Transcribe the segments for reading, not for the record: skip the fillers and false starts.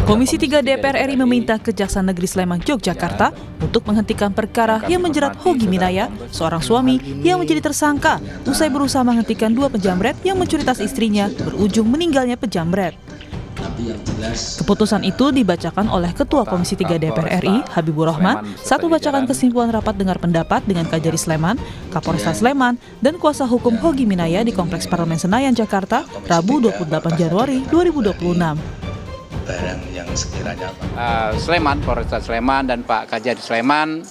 Komisi 3 DPR RI meminta Kejaksaan Negeri Sleman, Yogyakarta untuk menghentikan perkara yang menjerat Hogi Minaya, seorang suami yang menjadi tersangka usai berusaha menghentikan 2 penjamret yang mencuri tas istrinya berujung meninggalnya penjamret. Keputusan itu dibacakan oleh Ketua Komisi 3 DPR RI, Habibur Rahman, saat membacakan kesimpulan rapat dengar pendapat dengan Kajari Sleman, Kapolresta Sleman, dan kuasa hukum Hogi Minaya di Kompleks Parlemen Senayan, Jakarta, Rabu 28 Januari 2026. Barang yang sekiranya Sleman, Polresta Sleman dan Pak Kajari Sleman,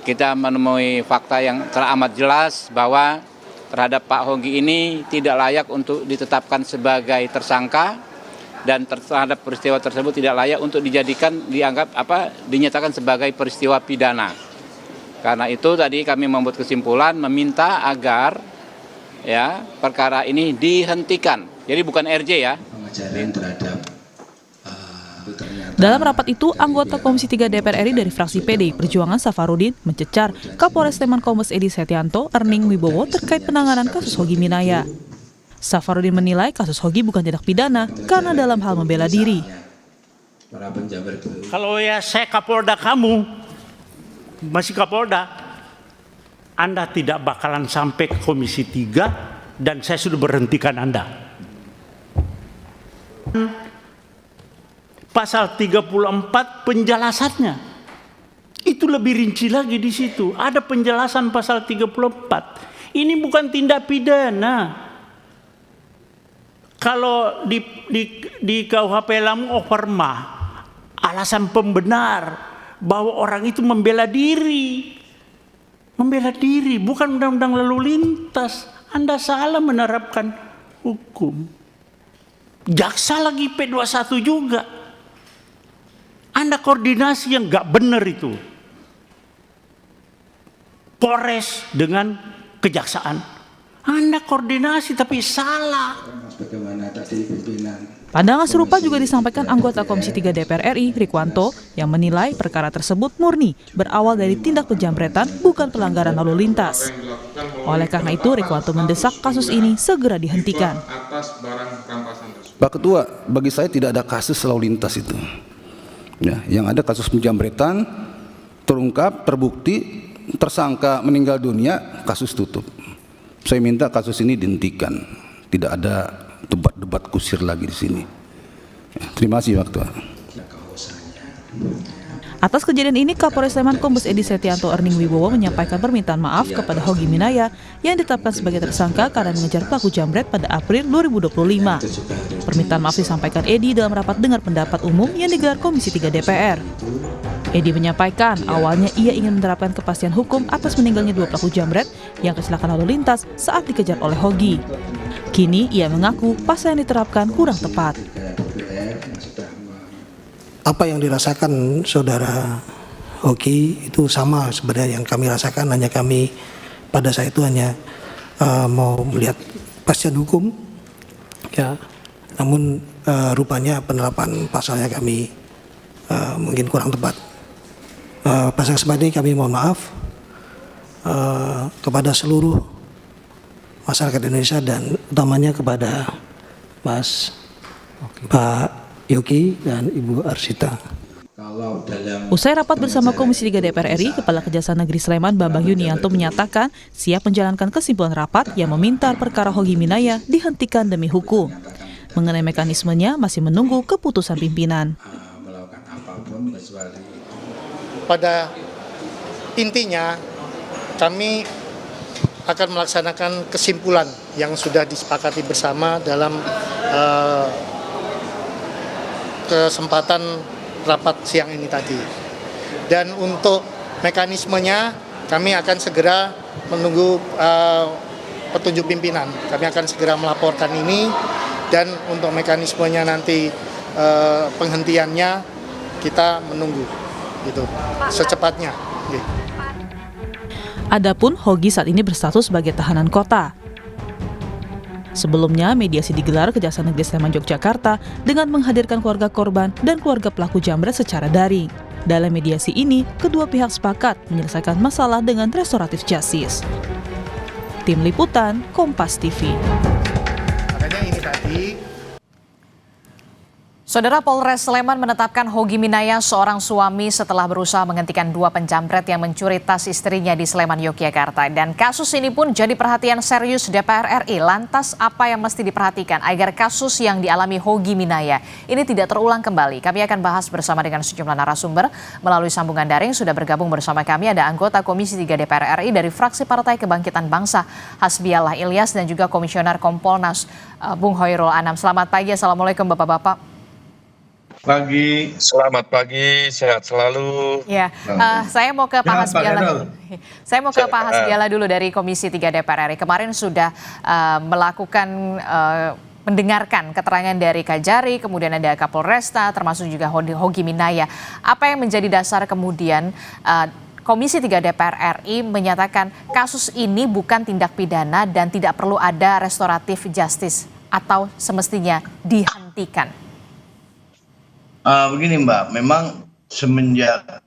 kita menemui fakta yang teramat jelas bahwa terhadap Pak Hogi ini tidak layak untuk ditetapkan sebagai tersangka dan terhadap peristiwa tersebut tidak layak untuk dinyatakan sebagai peristiwa pidana. Karena itu tadi kami membuat kesimpulan meminta agar perkara ini dihentikan. Jadi bukan RJ ya. pengajaran terhadap Dalam rapat itu, anggota Komisi 3 DPR RI dari fraksi PDI Perjuangan Safarudin mencecar Kapolres Sleman Kombes Edi Setianto, Erning Wibowo terkait penanganan kasus Hogi Minaya. Safarudin menilai kasus Hogi bukan tindak pidana karena dalam hal membela diri. para penjabat itu. Kalau saya Kapolda, kamu masih Kapolda, Anda tidak bakalan sampai ke Komisi 3 dan saya sudah berhentikan Anda. Pasal 34 penjelasannya itu lebih rinci lagi di situ. Ada penjelasan pasal 34. Ini bukan tindak pidana. Kalau di KUHP Lamu overma, alasan pembenar bahwa orang itu membela diri. Membela diri, bukan undang-undang lalu lintas. Anda salah menerapkan hukum. Jaksa lagi P21 juga. Anda koordinasi yang nggak benar itu. Polres dengan kejaksaan. Anda koordinasi tapi salah. Bagaimana tadi pimpinan? Pandangan serupa juga disampaikan anggota Komisi 3 DPR RI, Rikwanto, yang menilai perkara tersebut murni berawal dari tindak penjamretan bukan pelanggaran lalu lintas. Oleh karena itu, Rikwanto mendesak kasus ini segera dihentikan. Pak Ketua, bagi saya tidak ada kasus lalu lintas itu. Ya, yang ada kasus penjamretan, terungkap, terbukti, tersangka meninggal dunia, kasus tutup. Saya minta kasus ini dihentikan. Tidak ada debat-debat kusir lagi di sini. Ya, terima kasih Pak Ketua. Atas kejadian ini, Kapolres Sleman Kombes Edi Setianto, Erning Wibowo menyampaikan permintaan maaf kepada Hogi Minaya yang ditetapkan sebagai tersangka karena mengejar pelaku jamret pada April 2025. Permintaan maaf disampaikan Edi dalam rapat dengar pendapat umum yang digelar Komisi 3 DPR. Edi menyampaikan awalnya ia ingin menerapkan kepastian hukum atas meninggalnya 2 pelaku jamret yang kecelakaan lalu lintas saat dikejar oleh Hogi. Kini ia mengaku pasal yang diterapkan kurang tepat. Apa yang dirasakan saudara Hogi itu sama sebenarnya yang kami rasakan, hanya kami pada saat itu hanya mau melihat kepastian hukum, ya. Namun rupanya penerapan pasalnya kami mungkin kurang tepat. Pasal seperti ini kami mohon maaf kepada seluruh masyarakat Indonesia dan utamanya kepada Pak Yogi dan Ibu Arsita. Usai rapat bersama Komisi 3 DPR RI, Kepala Kejaksaan Negeri Sleman Bambang Yunianto menyatakan siap menjalankan kesimpulan rapat yang meminta perkara Hogi Minaya dihentikan demi hukum. Mengenai mekanismenya masih menunggu keputusan pimpinan. Pada intinya kami akan melaksanakan kesimpulan yang sudah disepakati bersama dalam kesempatan rapat siang ini tadi. Dan untuk mekanismenya kami akan segera menunggu petunjuk pimpinan. Kami akan segera melaporkan ini dan untuk mekanismenya nanti penghentiannya kita menunggu gitu secepatnya. Adapun Hogi saat ini berstatus sebagai tahanan kota. Sebelumnya, mediasi digelar Kejaksaan Negeri Sleman Yogyakarta dengan menghadirkan keluarga korban dan keluarga pelaku jamret secara daring. Dalam mediasi ini, kedua pihak sepakat menyelesaikan masalah dengan restoratif justice. Tim Liputan, Kompas TV. Makanya ini tadi Saudara, Polres Sleman menetapkan Hogi Minaya, seorang suami, setelah berusaha menghentikan 2 penjamret yang mencuri tas istrinya di Sleman, Yogyakarta. Dan kasus ini pun jadi perhatian serius DPR RI. Lantas apa yang mesti diperhatikan agar kasus yang dialami Hogi Minaya ini tidak terulang kembali? Kami akan bahas bersama dengan sejumlah narasumber melalui sambungan daring. Sudah bergabung bersama kami ada anggota Komisi 3 DPR RI dari fraksi Partai Kebangkitan Bangsa, Hasbiallah Ilyas, dan juga Komisioner Kompolnas, Bung Hoirul Anam. Selamat pagi, Assalamualaikum Bapak-Bapak. Pagi, selamat pagi, sehat selalu. Ya, saya mau ke Pak Hasbiallah. Saya mau ke Pak Hasbiallah dulu dari Komisi 3 DPR RI. Kemarin sudah melakukan mendengarkan keterangan dari Kajari, kemudian ada Kapolresta, termasuk juga Hogi Minaya. Apa yang menjadi dasar kemudian Komisi 3 DPR RI menyatakan kasus ini bukan tindak pidana dan tidak perlu ada restoratif justice atau semestinya dihentikan? Begini Mbak, memang semenjak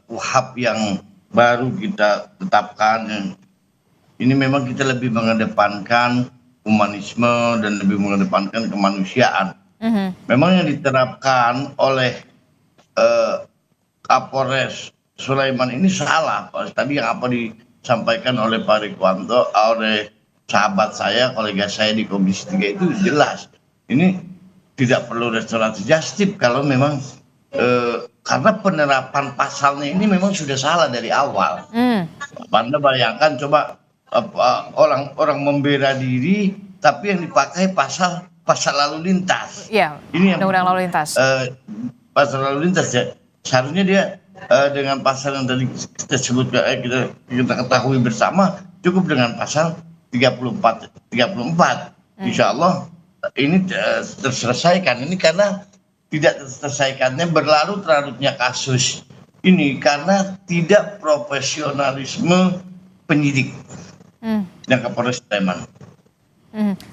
KUHP yang baru kita tetapkan, ini memang kita lebih mengedepankan humanisme dan lebih mengedepankan kemanusiaan. Memang yang diterapkan oleh Kapolres Sulaiman ini salah. Tadi yang apa disampaikan oleh Pak Rikwanto, oleh sahabat saya, kolega saya di Komisi 3 itu jelas. Ini tidak perlu restoratif justice kalau memang karena penerapan pasalnya ini memang sudah salah dari awal. Anda bayangkan coba orang membela diri tapi yang dipakai pasal lalu lintas. Iya, ini yang undang-undang lalu lintas. Pasal lalu lintas ya. Seharusnya dia dengan pasal yang tadi kita sebut kita ketahui bersama cukup dengan pasal 34. Insya Allah ini terselesaikan. Ini karena tidak terselesaikannya berlarut-larutnya kasus ini karena tidak profesionalisme penyidik yang Kapolres Sleman.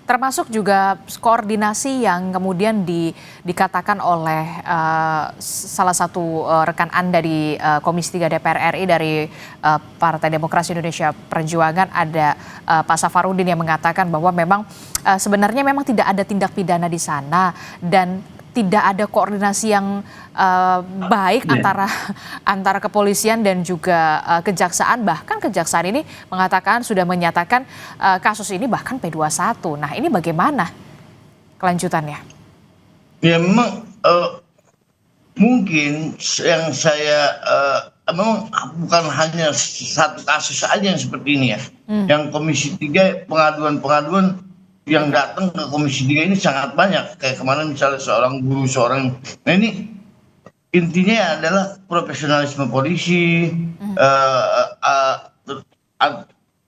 Termasuk juga koordinasi yang kemudian dikatakan oleh salah satu rekan Anda di Komisi 3 DPR RI dari Partai Demokrasi Indonesia Perjuangan, ada Pak Safarudin yang mengatakan bahwa memang sebenarnya memang tidak ada tindak pidana di sana dan tidak ada koordinasi yang baik antara kepolisian dan juga kejaksaan. Bahkan kejaksaan ini sudah menyatakan kasus ini bahkan P21. Nah, ini bagaimana kelanjutannya? Ya memang mungkin yang saya memang bukan hanya satu kasus saja yang seperti ini ya. Yang Komisi 3 pengaduan yang datang ke Komisi 3 ini sangat banyak. Kayak kemarin misalnya seorang guru, nah ini intinya adalah profesionalisme polisi,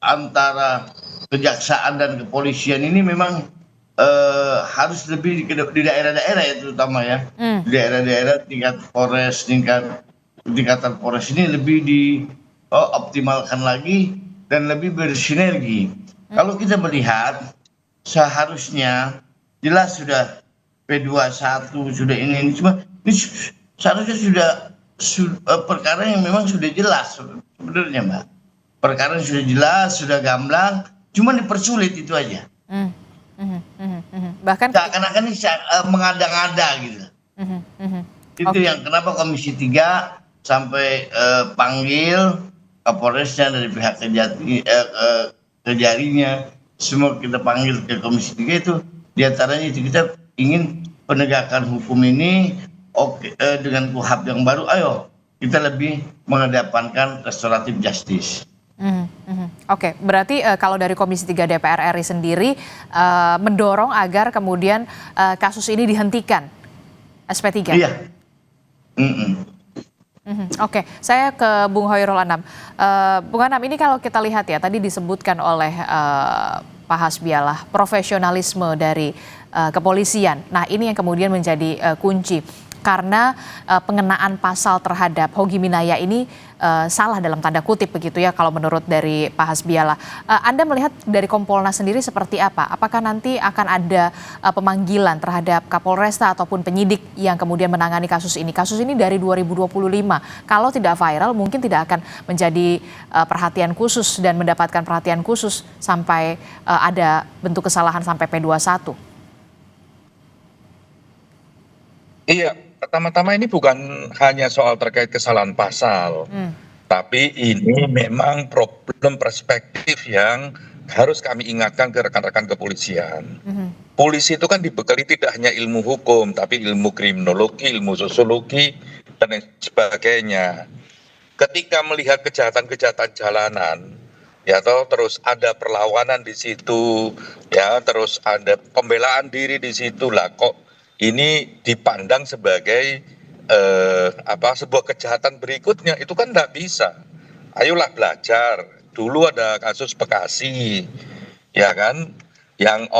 antara kejaksaan dan kepolisian ini memang harus lebih di daerah-daerah ya, terutama ya. Di daerah-daerah tingkat Polres, tingkatan Polres ini lebih dioptimalkan lagi dan lebih bersinergi. Kalau kita melihat seharusnya jelas sudah P21 sudah ini cuma ini seharusnya sudah perkara yang memang sudah jelas sebenarnya Mbak. Perkara yang sudah jelas, sudah gamblang, cuma dipersulit itu aja. Bahkan seakan-akan ini mengada-ngada gitu. Itu yang kenapa Komisi 3 sampai panggil Kapolresnya dari pihak Kejarinya, semua kita panggil ke Komisi 3 itu diantaranya itu kita ingin penegakan hukum ini dengan KUHP yang baru, ayo kita lebih mengedepankan restoratif justice. Oke, berarti kalau dari Komisi 3 DPR RI sendiri mendorong agar kemudian kasus ini dihentikan SP3. Iya. Oke, saya ke Bung Hoirul Anam. Bung Anam, ini kalau kita lihat ya, tadi disebutkan oleh Pak Hasbiallah, profesionalisme dari kepolisian. Nah, ini yang kemudian menjadi kunci. Karena pengenaan pasal terhadap Hogi Minaya ini salah dalam tanda kutip begitu ya kalau menurut dari Pak Hasbiallah. Anda melihat dari Kompolnas sendiri seperti apa? Apakah nanti akan ada pemanggilan terhadap Kapolresta ataupun penyidik yang kemudian menangani kasus ini? Kasus ini dari 2025. Kalau tidak viral mungkin tidak akan menjadi perhatian khusus dan mendapatkan perhatian khusus sampai ada bentuk kesalahan sampai P21. Iya, pertama-tama ini bukan hanya soal terkait kesalahan pasal, tapi ini memang problem perspektif yang harus kami ingatkan ke rekan-rekan kepolisian. Polisi itu kan dibekali tidak hanya ilmu hukum, tapi ilmu kriminologi, ilmu sosiologi, dan lain sebagainya. Ketika melihat kejahatan-kejahatan jalanan, ya toh, terus ada perlawanan di situ, ya, terus ada pembelaan diri di situ, lah kok ini dipandang sebagai sebuah kejahatan berikutnya, itu kan tidak bisa. Ayolah belajar. Dulu ada kasus Bekasi, ya kan, yang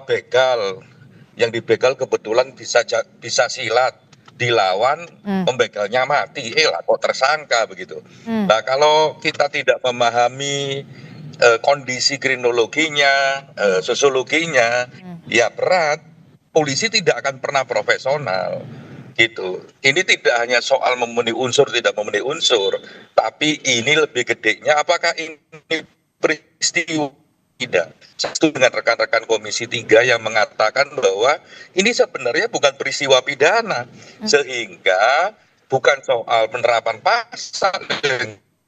begal, yang dibegal kebetulan bisa silat, dilawan pembegalnya mati, lah kok tersangka begitu. Nah kalau kita tidak memahami kondisi kriminologinya, sosiologinya, ya berat. Polisi tidak akan pernah profesional gitu. Ini tidak hanya soal memenuhi unsur tidak memenuhi unsur, tapi ini lebih gedenya apakah ini peristiwa tidak. Saya setuju dengan rekan-rekan Komisi 3 yang mengatakan bahwa ini sebenarnya bukan peristiwa pidana, sehingga bukan soal penerapan pasal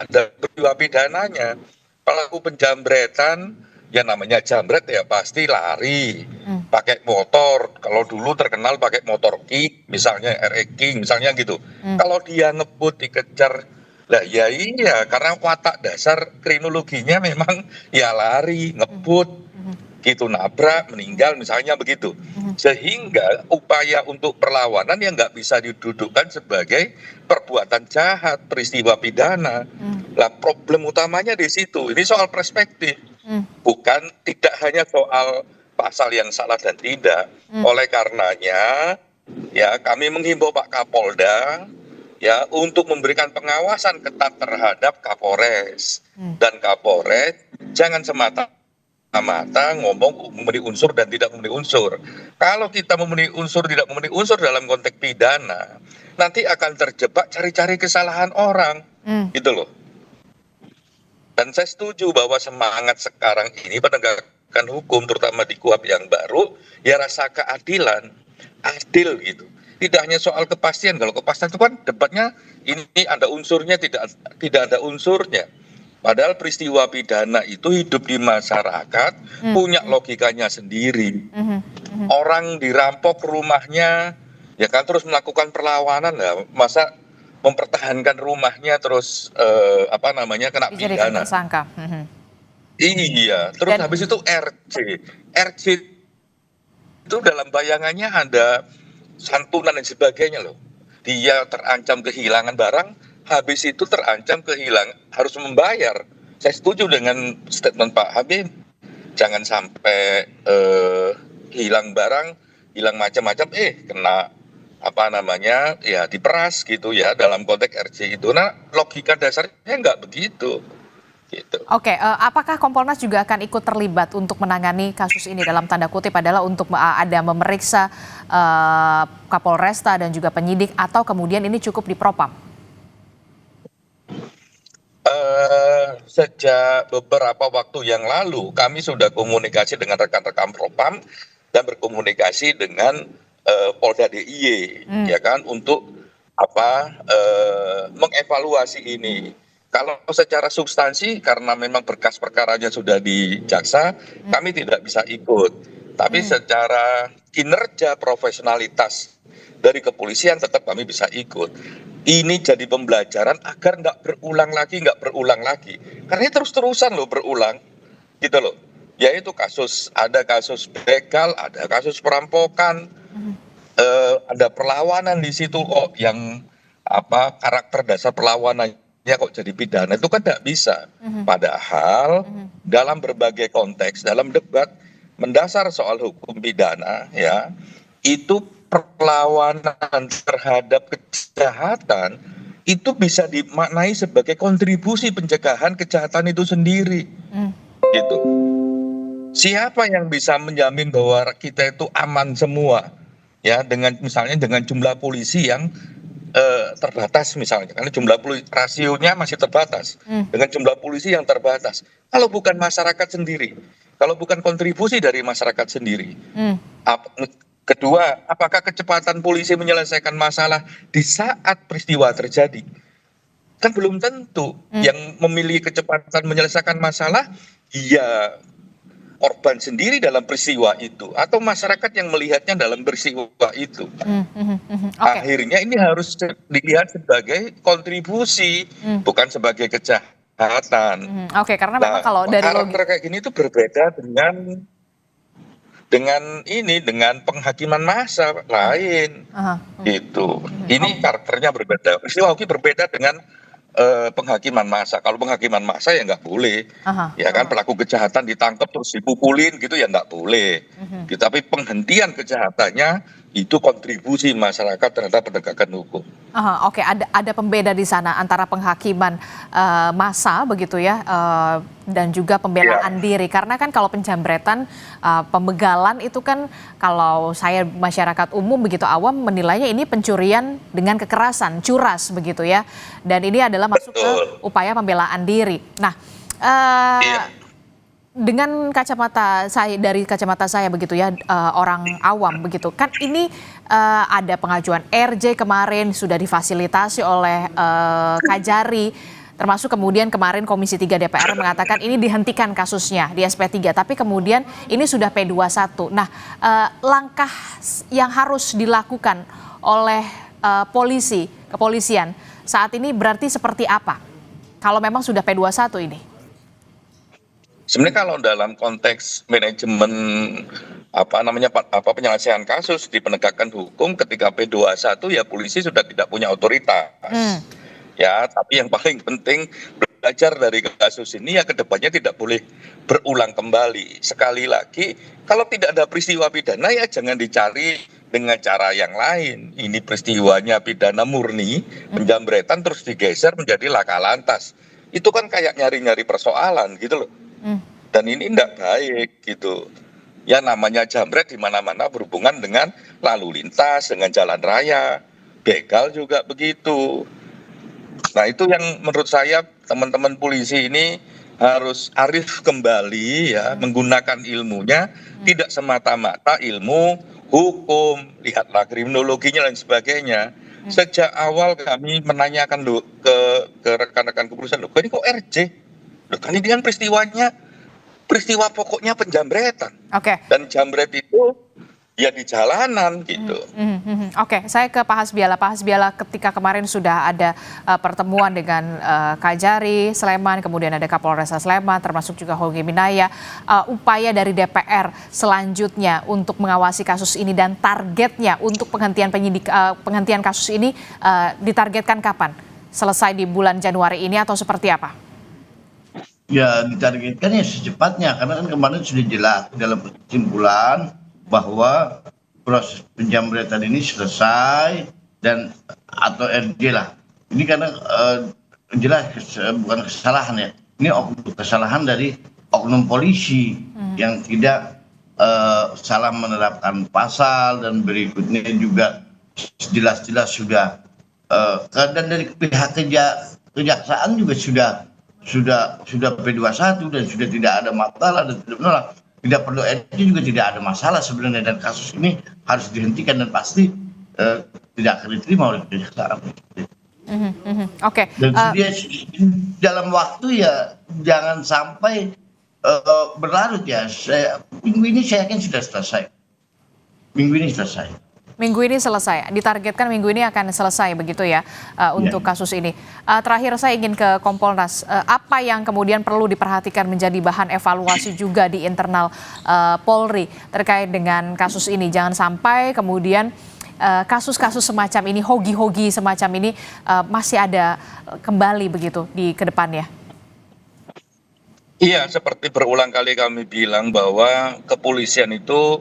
dan peristiwa pidananya. Pelaku penjambretan, ya namanya jambret ya pasti lari, pakai motor. Kalau dulu terkenal pakai motor King, misalnya RE King, misalnya gitu. Kalau dia ngebut dikejar, lah ya iya, karena watak dasar kriminologinya memang ya lari, ngebut, gitu, nabrak, meninggal, misalnya begitu. Sehingga upaya untuk perlawanan yang nggak bisa didudukkan sebagai perbuatan jahat, peristiwa pidana. Lah problem utamanya di situ. Ini soal perspektif. Bukan, tidak hanya soal pasal yang salah dan tidak. Oleh karenanya, ya kami menghimbau Pak Kapolda ya untuk memberikan pengawasan ketat terhadap Kapolres dan Kapolres. Jangan semata-mata ngomong memenuhi unsur dan tidak memenuhi unsur. Kalau kita memenuhi unsur tidak memenuhi unsur dalam konteks pidana, nanti akan terjebak cari-cari kesalahan orang, gitu loh. Dan saya setuju bahwa semangat sekarang ini penegakan hukum, terutama di KUHP yang baru, ya rasa keadilan, adil gitu. Tidak hanya soal kepastian. Kalau kepastian itu kan debatnya ini ada unsurnya, tidak ada unsurnya. Padahal peristiwa pidana itu hidup di masyarakat, punya logikanya sendiri. Orang dirampok rumahnya, ya kan, terus melakukan perlawanan, lah masa mempertahankan rumahnya terus kena pidana. Tersangka. Iya, terus habis itu RJ itu dalam bayangannya ada santunan dan sebagainya loh. Dia terancam kehilangan barang, habis itu terancam harus membayar. Saya setuju dengan statement Pak Habib, jangan sampai hilang barang, hilang macam-macam, kena ya diperas gitu ya dalam konteks RJ itu. Nah logika dasarnya nggak begitu gitu. Oke, apakah Kompolnas juga akan ikut terlibat untuk menangani kasus ini, dalam tanda kutip adalah untuk ada memeriksa Kapolresta dan juga penyidik, atau kemudian ini cukup di Propam? Sejak beberapa waktu yang lalu kami sudah komunikasi dengan rekan-rekan Propam dan berkomunikasi dengan Polda DIY, ya kan, untuk mengevaluasi ini. Kalau secara substansi, karena memang berkas perkaranya sudah di jaksa, kami tidak bisa ikut. Tapi secara kinerja profesionalitas dari kepolisian tetap kami bisa ikut. Ini jadi pembelajaran agar nggak berulang lagi. Karena terus-terusan loh berulang, gitu loh. Yaitu ada kasus begal, ada kasus perampokan, ada perlawanan di situ kok, yang karakter dasar perlawanannya kok jadi pidana, itu kan tidak bisa. Padahal dalam berbagai konteks, dalam debat mendasar soal hukum pidana, ya itu perlawanan terhadap kejahatan itu bisa dimaknai sebagai kontribusi pencegahan kejahatan itu sendiri, gitu. Siapa yang bisa menjamin bahwa kita itu aman semua, ya, misalnya dengan jumlah polisi yang terbatas misalnya, karena rasionya masih terbatas, dengan jumlah polisi yang terbatas. Kalau bukan masyarakat sendiri, kalau bukan kontribusi dari masyarakat sendiri, Kedua, apakah kecepatan polisi menyelesaikan masalah di saat peristiwa terjadi? Kan belum tentu. Yang memilih kecepatan menyelesaikan masalah, ya korban sendiri dalam peristiwa itu, atau masyarakat yang melihatnya dalam peristiwa itu. Akhirnya ini harus dilihat sebagai kontribusi, bukan sebagai kejahatan. Oke, karena memang kalau dari karakter kayak gini itu berbeda dengan penghakiman massa lain. Gitu. Ini karakternya berbeda. Peristiwa Hoki berbeda dengan penghakiman massa. Kalau penghakiman massa ya nggak boleh. Ya kan, pelaku kejahatan ditangkap terus dipukulin gitu ya nggak boleh. Gitu. Tapi penghentian kejahatannya itu kontribusi masyarakat terhadap penegakan hukum. Oke, ada pembeda di sana antara penghakiman massa begitu ya, dan juga pembelaan diri. Karena kan kalau penjambretan, pembegalan itu kan kalau saya masyarakat umum begitu awam menilainya ini pencurian dengan kekerasan, curas begitu ya. Dan ini adalah masuk ke upaya pembelaan diri. Nah, dengan kacamata saya, dari kacamata saya begitu ya, orang awam begitu kan, ini ada pengajuan RJ kemarin sudah difasilitasi oleh Kajari, termasuk kemudian kemarin Komisi 3 DPR mengatakan ini dihentikan kasusnya di SP3, tapi kemudian ini sudah P21. Nah, langkah yang harus dilakukan oleh kepolisian saat ini berarti seperti apa kalau memang sudah P21 ini? Sebenarnya kalau dalam konteks manajemen penyelesaian kasus di penegakan hukum, ketika P21 ya polisi sudah tidak punya otoritas. Ya, tapi yang paling penting belajar dari kasus ini ya kedepannya tidak boleh berulang kembali. Sekali lagi, kalau tidak ada peristiwa pidana ya jangan dicari dengan cara yang lain. Ini peristiwanya pidana murni, penjambretan terus digeser menjadi laka lantas. Itu kan kayak nyari-nyari persoalan gitu loh. Dan ini tidak baik gitu. Ya namanya jambret di mana-mana berhubungan dengan lalu lintas, dengan jalan raya, begal juga begitu. Nah itu yang menurut saya teman-teman polisi ini harus arif kembali ya, menggunakan ilmunya, tidak semata-mata ilmu hukum, lihatlah kriminologinya dan sebagainya. Sejak awal kami menanyakan ke rekan-rekan kepolisian, ini kok RJ? Kan ini kan peristiwa pokoknya penjambretan. Dan jambret itu ya di jalanan gitu. Oke, saya ke Pak Hasbiala. Pak Hasbiala, ketika kemarin sudah ada pertemuan dengan Kajari Sleman, kemudian ada Kapolres Sleman, termasuk juga Hogi Minaya, upaya dari DPR selanjutnya untuk mengawasi kasus ini dan targetnya untuk penghentian kasus ini ditargetkan kapan? Selesai di bulan Januari ini atau seperti apa? Ya ditargetkan ya secepatnya, karena kan kemarin sudah jelas dalam kesimpulan bahwa proses penjambretan ini selesai dan atau RJ lah. Ini karena jelas bukan kesalahan ya. Ini kesalahan dari oknum polisi yang tidak salah menerapkan pasal, dan berikutnya juga jelas-jelas sudah dan dari pihak kejaksaan juga sudah P21 dan sudah tidak ada masalah dan tidak menolak. Tidak perlu RJ juga tidak ada masalah sebenarnya, dan kasus ini harus dihentikan dan pasti tidak akan diterima oleh kejaksaan. Oke. Dan dalam waktu ya jangan sampai berlarut ya. Minggu ini saya yakin sudah selesai. Minggu ini selesai. Ditargetkan minggu ini akan selesai begitu ya untuk kasus ini. Terakhir saya ingin ke Kompolnas. Apa yang kemudian perlu diperhatikan menjadi bahan evaluasi juga di internal Polri terkait dengan kasus ini? Jangan sampai kemudian kasus-kasus semacam ini, hogi-hogi semacam ini masih ada kembali begitu di kedepannya. Iya, seperti berulang kali kami bilang bahwa kepolisian itu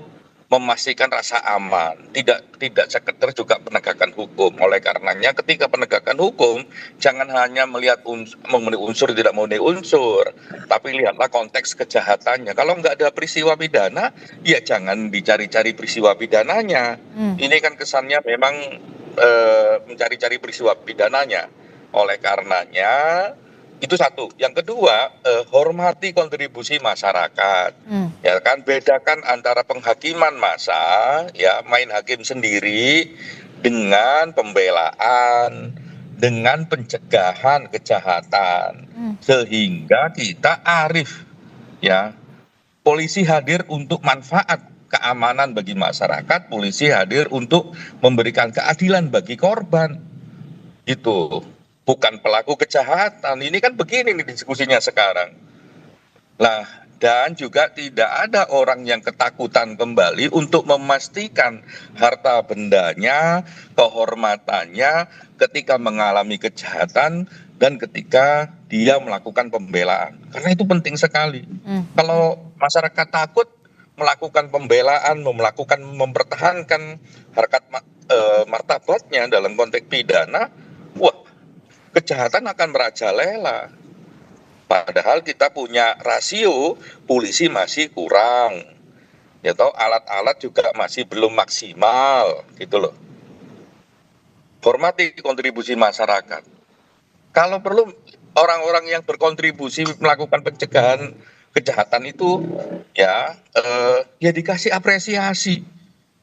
memastikan rasa aman, tidak sekedar juga penegakan hukum. Oleh karenanya ketika penegakan hukum jangan hanya melihat memenuhi unsur tidak memenuhi unsur, tapi lihatlah konteks kejahatannya. Kalau nggak ada peristiwa pidana, ya jangan dicari-cari peristiwa pidananya. Ini kan kesannya memang mencari-cari peristiwa pidananya. Oleh karenanya Itu satu. Yang kedua, hormati kontribusi masyarakat. Ya kan, bedakan antara penghakiman massa, ya main hakim sendiri, dengan pembelaan, dengan pencegahan kejahatan, sehingga kita arif, ya. Polisi hadir untuk manfaat keamanan bagi masyarakat, polisi hadir untuk memberikan keadilan bagi korban. Itu bukan pelaku kejahatan. Ini kan begini nih diskusinya sekarang. Nah, dan juga tidak ada orang yang ketakutan kembali untuk memastikan harta bendanya, kehormatannya ketika mengalami kejahatan dan ketika dia melakukan pembelaan. Karena itu penting sekali. Kalau masyarakat takut melakukan pembelaan, mempertahankan harkat martabatnya dalam konteks pidana, wah, kejahatan akan merajalela. Padahal kita punya rasio polisi masih kurang, ya toh, alat-alat juga masih belum maksimal, gitu loh. Hormati kontribusi masyarakat. Kalau perlu orang-orang yang berkontribusi melakukan pencegahan kejahatan itu, ya dikasih apresiasi,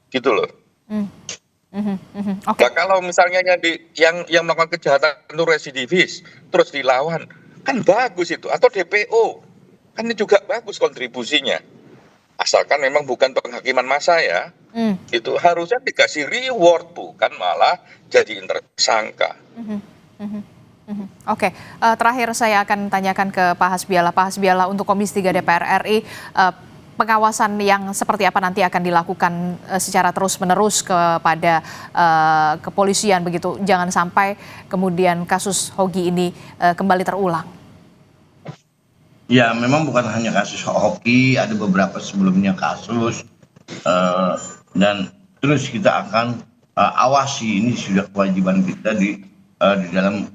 gitu loh. Nah, kalau misalnya yang melakukan kejahatan itu residivis, terus dilawan, kan bagus itu. Atau DPO, kan ini juga bagus kontribusinya. Asalkan memang bukan penghakiman massa, ya. Itu harusnya dikasih reward, bukan malah jadi tersangka. Oke, terakhir saya akan tanyakan ke Pak Hasbiala. Pak Hasbiala, untuk Komisi 3 DPR RI, pengawasan yang seperti apa nanti akan dilakukan secara terus-menerus kepada kepolisian begitu? Jangan sampai kemudian kasus Hoki ini kembali terulang. Ya, memang bukan hanya kasus Hoki, ada beberapa sebelumnya kasus, dan terus kita akan awasi. Ini sudah kewajiban kita di dalam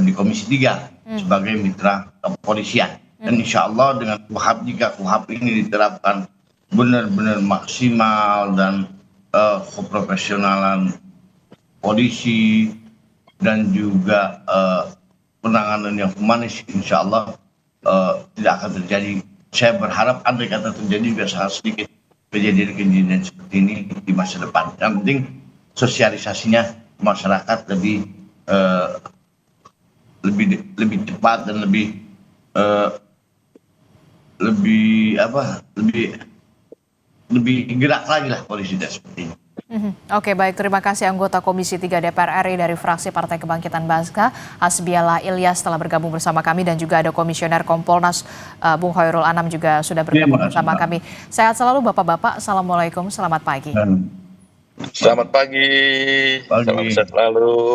di Komisi 3 sebagai mitra kepolisian. Dan insya Allah dengan KUHAP, jika KUHAP ini diterapkan benar-benar maksimal dan keprofesionalan polisi dan juga penanganan yang humanis, insya Allah tidak akan terjadi. Saya berharap andai kata terjadi juga sangat sedikit kejadian-kejadian seperti ini di masa depan. Yang penting sosialisasinya masyarakat lebih cepat dan lebih gerak lagi lah polisi seperti ini. Oke, baik, terima kasih anggota Komisi 3 DPR RI dari fraksi Partai Kebangkitan Bangsa, Hasbiala Ilyas, telah bergabung bersama kami, dan juga ada Komisioner Kompolnas Bung Hoirul Anam juga sudah bergabung bersama kami. Sehat selalu Bapak-bapak, Assalamualaikum, selamat pagi. Selamat pagi. Salam sehat selalu.